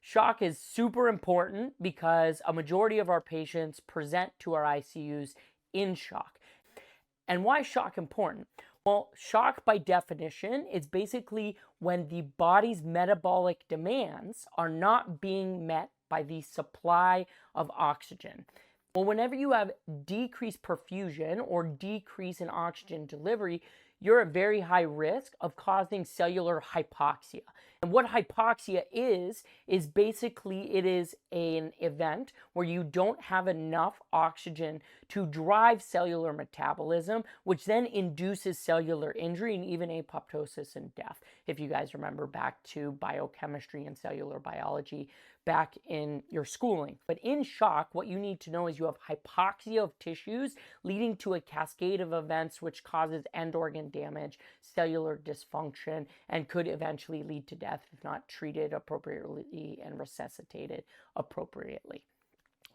Shock is super important because a majority of our patients present to our ICUs in shock. And why is shock important? Well, shock by definition is basically when the body's metabolic demands are not being met by the supply of oxygen. Well, whenever you have decreased perfusion or decrease in oxygen delivery, you're at very high risk of causing cellular hypoxia. And what hypoxia is basically it is an event where you don't have enough oxygen to drive cellular metabolism, which then induces cellular injury and even apoptosis and death. If you guys remember back to biochemistry and cellular biology back in your schooling. But in shock, what you need to know is you have hypoxia of tissues leading to a cascade of events which causes end organ damage, cellular dysfunction, and could eventually lead to death if not treated appropriately and resuscitated appropriately.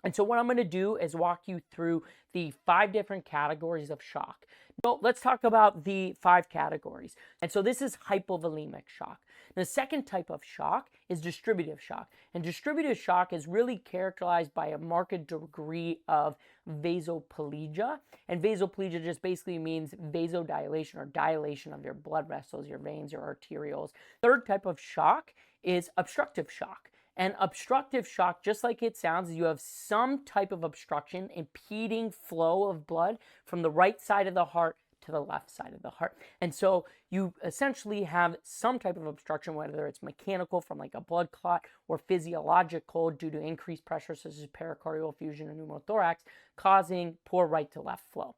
And so what I'm going to do is walk you through the 5 different categories of shock. So let's talk about the 5 categories. And so this is hypovolemic shock. The second type of shock is distributive shock. And distributive shock is really characterized by a marked degree of vasoplegia. And vasoplegia just basically means vasodilation or dilation of your blood vessels, your veins, your arterioles. Third type of shock is obstructive shock. And obstructive shock, just like it sounds, is you have some type of obstruction impeding flow of blood from the right side of the heart to the left side of the heart. And so you essentially have some type of obstruction, whether it's mechanical from like a blood clot or physiological due to increased pressure such as pericardial effusion or pneumothorax, causing poor right to left flow.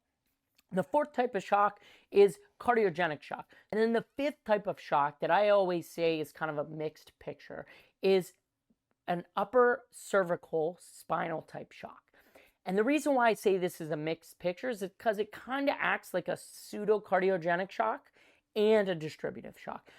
The fourth type of shock is cardiogenic shock. And then the fifth type of shock that I always say is kind of a mixed picture is an upper cervical spinal type shock. And the reason why I say this is a mixed picture is because it kind of acts like a pseudo cardiogenic shock and a distributive shock.